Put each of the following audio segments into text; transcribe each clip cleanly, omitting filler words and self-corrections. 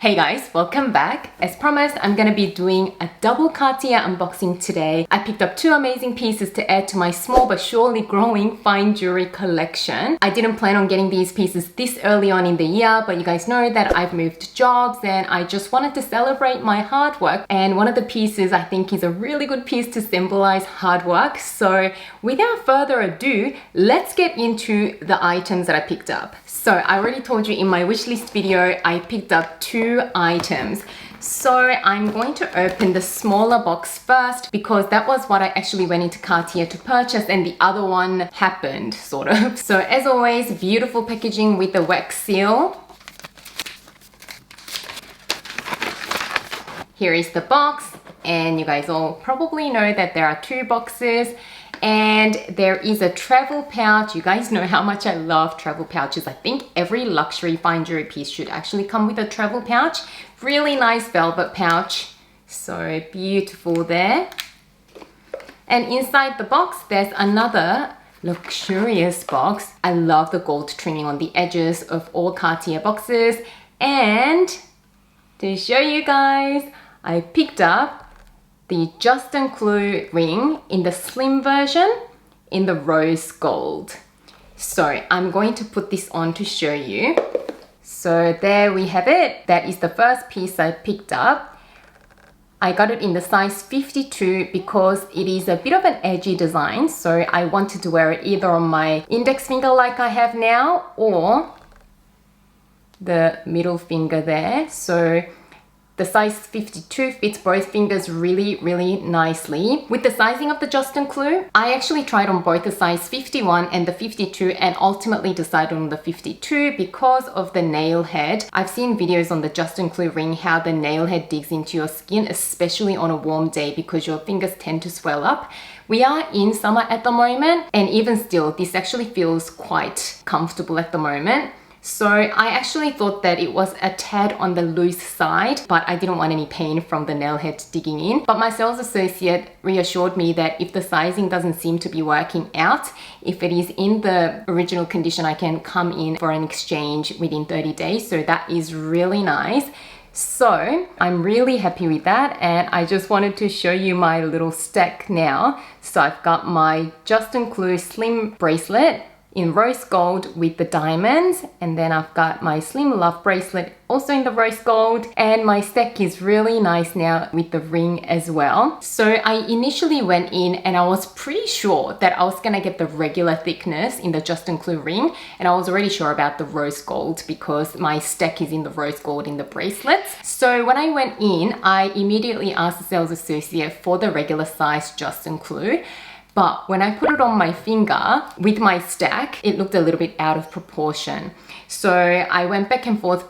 Hey guys, welcome back. As promised, I'm gonna be doing a double Cartier unboxing today. I picked up two amazing pieces to add to my small but surely growing fine jewelry collection. I didn't plan on getting these pieces this early on in the year, but you guys know that I've moved jobs and I just wanted to celebrate my hard work. And one of the pieces I think is a really good piece to symbolize hard work. So without further ado, let's get into the items that I picked up. So I already told you in my wishlist video, I picked up two items. So I'm going to open the smaller box first because that was what I actually went into Cartier to purchase and the other one happened, sort of. So as always, beautiful packaging with the wax seal. Here is the box, and you guys all probably know that there are two boxes. And there is a travel pouch. You guys know how much I love travel pouches. I think every luxury fine jewelry piece should actually come with a travel pouch. Really nice velvet pouch. So beautiful there. And inside the box, there's another luxurious box. I love the gold trimming on the edges of all Cartier boxes. And to show you guys, I picked up the Justin Clue ring in the slim version in the rose gold. So I'm going to put this on to show you. So there we have it. That is the first piece I picked up. I got it in the size 52 because it is a bit of an edgy design. So I wanted to wear it either on my index finger like I have now or the middle finger there. So the size 52 fits both fingers really nicely. With the sizing of the Justin Clue, I actually tried on both the size 51 and the 52 and ultimately decided on the 52 because of the nail head. I've seen videos on the Justin Clue ring how the nail head digs into your skin, especially on a warm day because your fingers tend to swell up. We are in summer at the moment, and even still, this actually feels quite comfortable at the moment. So I actually thought that it was a tad on the loose side, but I didn't want any pain from the nail head digging in. But my sales associate reassured me that if the sizing doesn't seem to be working out, if it is in the original condition, I can come in for an exchange within 30 days. So that is really nice. So I'm really happy with that, and I just wanted to show you my little stack now. So I've got my Justin Clue slim bracelet in rose gold with the diamonds, and then I've got my slim love bracelet also in the rose gold, and my stack is really nice now with the ring as well. So I initially went in and I was pretty sure that I was gonna get the regular thickness in the Justin Clue ring, and I was already sure about the rose gold because my stack is in the rose gold in the bracelets. So when I went in, I immediately asked the sales associate for the regular size Justin Clue. But when I put it on my finger with my stack, it looked a little bit out of proportion. So I went back and forth,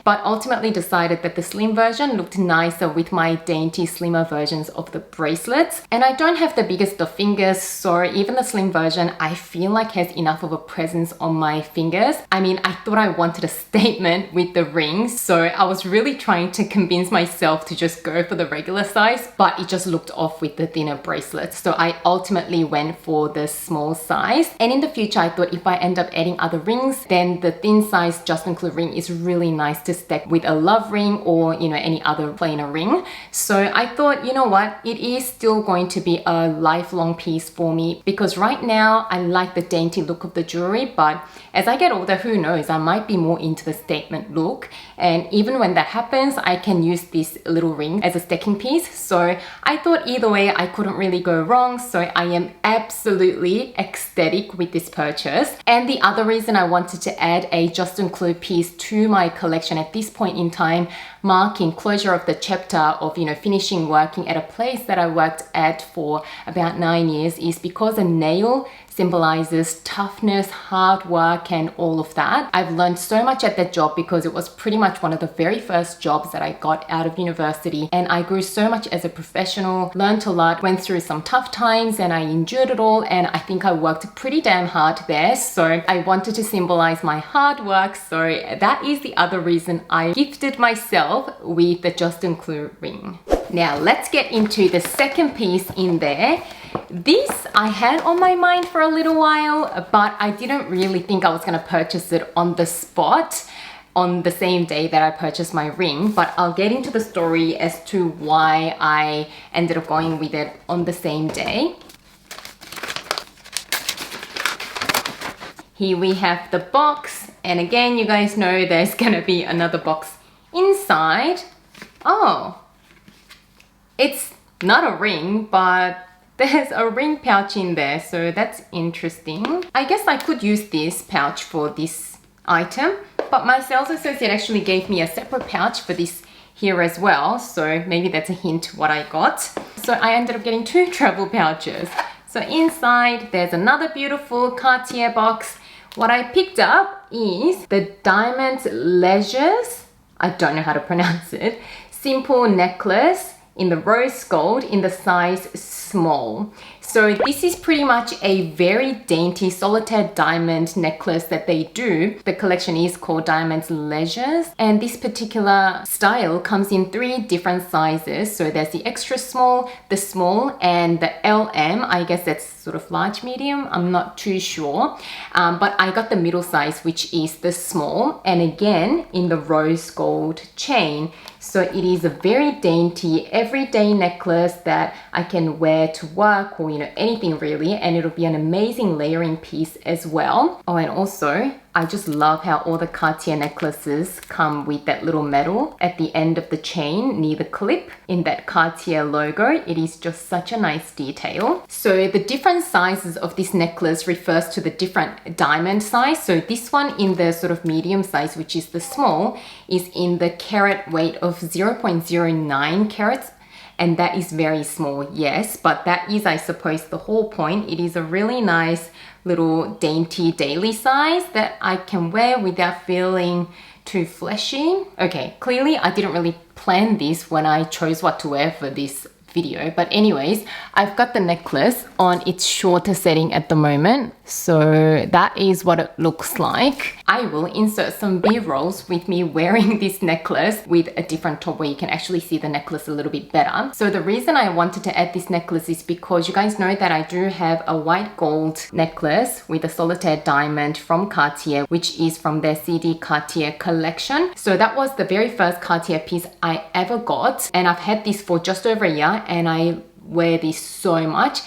but ultimately decided that the slim version looked nicer with my dainty slimmer versions of the bracelets. And I don't have the biggest of fingers, so even the slim version, I feel like has enough of a presence on my fingers. I mean, I thought I wanted a statement with the rings, so I was really trying to convince myself to just go for the regular size, but it just looked off with the thinner bracelets. So I ultimately went for the small size. And in the future, I thought if I end up adding other rings, then the thin size Justin Clue ring is really nice to stack with a love ring or, you know, any other plainer ring. So I thought, you know what, it is still going to be a lifelong piece for me because right now I like the dainty look of the jewelry, but as I get older, who knows, I might be more into the statement look. And even when that happens, I can use this little ring as a stacking piece. So I thought either way, I couldn't really go wrong. So I am absolutely ecstatic with this purchase. And the other reason I wanted to add a Justin Clue piece to my collection at this point in time, marking closure of the chapter of, you know, finishing working at a place that I worked at for about 9 years, is because a nail symbolizes toughness, hard work, and all of that. I've learned so much at that job because it was pretty much one of the very first jobs that I got out of university, and I grew so much as a professional, learned a lot, went through some tough times, and I endured it all, and I think I worked pretty damn hard there. So I wanted to symbolize my hard work, so that is the other reason I gifted myself with the Justin Clue ring. Now let's get into the second piece in there. This I had on my mind for a little while, but I didn't really think I was going to purchase it on the spot. on the same day that I purchased my ring, but I'll get into the story as to why I ended up going with it on the same day. Here we have the box, and again, you guys know there's gonna be another box inside. Oh, it's not a ring, but there's a ring pouch in there, so that's interesting. I guess I could use this pouch for this item, but my sales associate actually gave me a separate pouch for this here as well, so maybe that's a hint what I got. So I ended up getting 2 travel pouches. So inside there's another beautiful Cartier box. What I picked up is the Diamond Leisures, I don't know how to pronounce it, simple necklace in the rose gold in the size small. So this is pretty much a very dainty solitaire diamond necklace that they do. The collection is called Diamond Leisures, and this particular style comes in 3 different sizes. So there's the extra small, the small, and the LM. I guess that's sort of large medium, I'm not too sure. But I got the middle size, which is the small, and again in the rose gold chain. So it is a very dainty everyday necklace that I can wear to work or anything really, and it'll be an amazing layering piece as well. Oh, and also I just love how all the Cartier necklaces come with that little medal at the end of the chain near the clip in that Cartier logo. It is just such a nice detail. So the different sizes of this necklace refers to the different diamond size. So this one in the sort of medium size, which is the small, is in the carat weight of 0.09 carats. And that is very small, yes, but that is, I suppose, the whole point. It is a really nice little dainty daily size that I can wear without feeling too fleshy. Okay, clearly I didn't really plan this when I chose what to wear for this video, but anyways, I've got the necklace on its shorter setting at the moment, so that is what it looks like. I will insert some B-rolls with me wearing this necklace with a different top where you can actually see the necklace a little bit better. So the reason I wanted to add this necklace is because you guys know that I do have a white gold necklace with a solitaire diamond from Cartier, which is from their CD Cartier collection. So that was the very first Cartier piece I ever got, and I've had this for just over a year, and I wear this so much.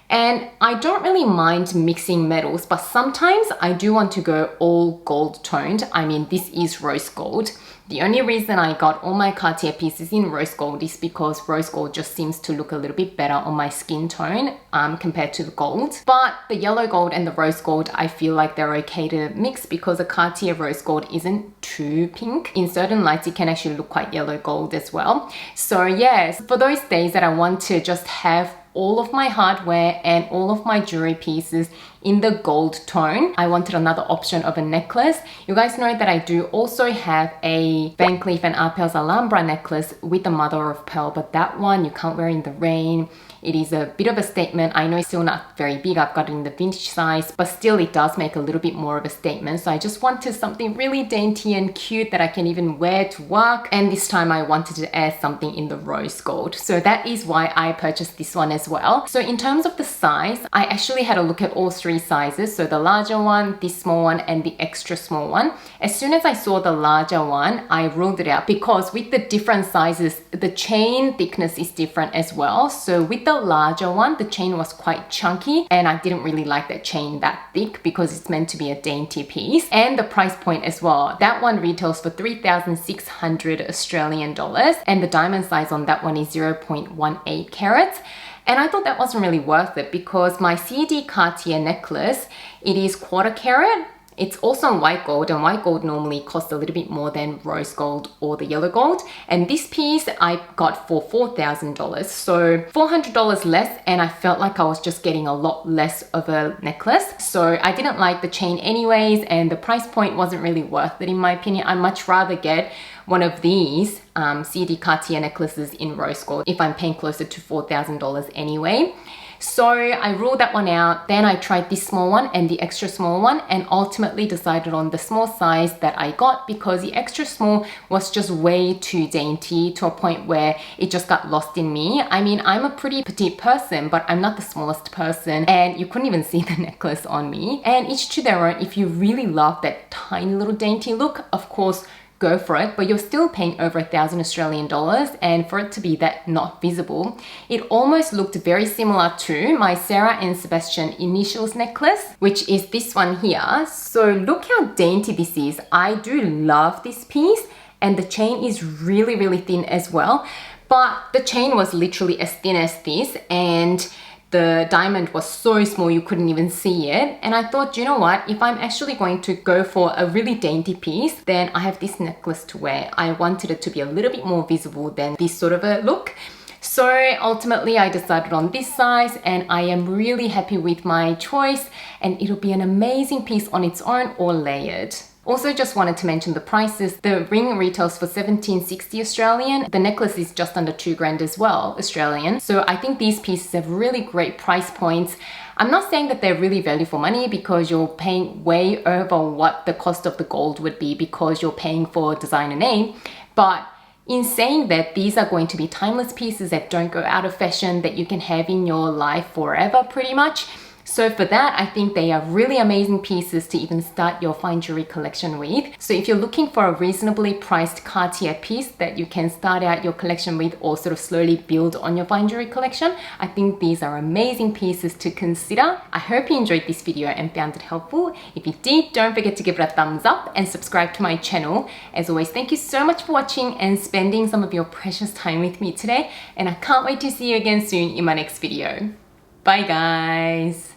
And I don't really mind mixing metals, but sometimes I do want to go all gold toned. I mean, this is rose gold. The only reason I got all my Cartier pieces in rose gold is because rose gold just seems to look a little bit better on my skin tone compared to the gold. But the yellow gold and the rose gold, I feel like they're okay to mix because a Cartier rose gold isn't too pink. In certain lights, it can actually look quite yellow gold as well. So yes, for those days that I want to just have all of my hardware and all of my jewelry pieces in the gold tone, I wanted another option of a necklace. You guys know that I do also have a Van Cleef & Arpels Alhambra necklace with the mother of pearl, but that one you can't wear in the rain. It is a bit of a statement. I know it's still not very big. I've got it in the vintage size, but still it does make a little bit more of a statement. So I just wanted something really dainty and cute that I can even wear to work. And this time I wanted to add something in the rose gold. So that is why I purchased this one as well. So in terms of the size, I actually had a look at all 3 sizes. So the larger one, the small one, and the extra small one. As soon as I saw the larger one, I ruled it out because with the different sizes, the chain thickness is different as well. So with the larger one, the chain was quite chunky, and I didn't really like that chain that thick because it's meant to be a dainty piece. And the price point as well, that one retails for 3,600 Australian dollars, and the diamond size on that one is 0.18 carats. And I thought that wasn't really worth it because my CD Cartier necklace, it is 1/4 carat. It's also in white gold, and white gold normally costs a little bit more than rose gold or the yellow gold. And this piece I got for $4,000, so $400 less, and I felt like I was just getting a lot less of a necklace. So I didn't like the chain anyways, and the price point wasn't really worth it in my opinion. I'd much rather get one of these CD Cartier necklaces in rose gold if I'm paying closer to $4,000 anyway. So I ruled that one out. Then I tried this small one and the extra small one, and ultimately decided on the small size that I got because the extra small was just way too dainty to a point where it just got lost in me. I mean, I'm a pretty petite person, but I'm not the smallest person, and you couldn't even see the necklace on me. And each to their own. If you really love that tiny little dainty look, of course, go for it, but you're still paying over 1,000 Australian dollars, and for it to be that not visible, it almost looked very similar to my Sarah and Sebastian initials necklace, which is this one here. So look how dainty this is. I do love this piece, and the chain is really, really thin as well, but the chain was literally as thin as this, and the diamond was so small you couldn't even see it. And I thought, you know what, if I'm actually going to go for a really dainty piece, then I have this necklace to wear. I wanted it to be a little bit more visible than this sort of a look. So ultimately I decided on this size, and I am really happy with my choice, and it'll be an amazing piece on its own or layered. Also, just wanted to mention the prices. The ring retails for 17.60 Australian. The necklace is just under 2 grand as well, Australian. So I think these pieces have really great price points. I'm not saying that they're really value for money, because you're paying way over what the cost of the gold would be because you're paying for designer name. But in saying that, these are going to be timeless pieces that don't go out of fashion, that you can have in your life forever pretty much. So for that, I think they are really amazing pieces to even start your fine jewelry collection with. So if you're looking for a reasonably priced Cartier piece that you can start out your collection with, or sort of slowly build on your fine jewelry collection, I think these are amazing pieces to consider. I hope you enjoyed this video and found it helpful. If you did, don't forget to give it a thumbs up and subscribe to my channel. As always, thank you so much for watching and spending some of your precious time with me today. And I can't wait to see you again soon in my next video. Bye guys.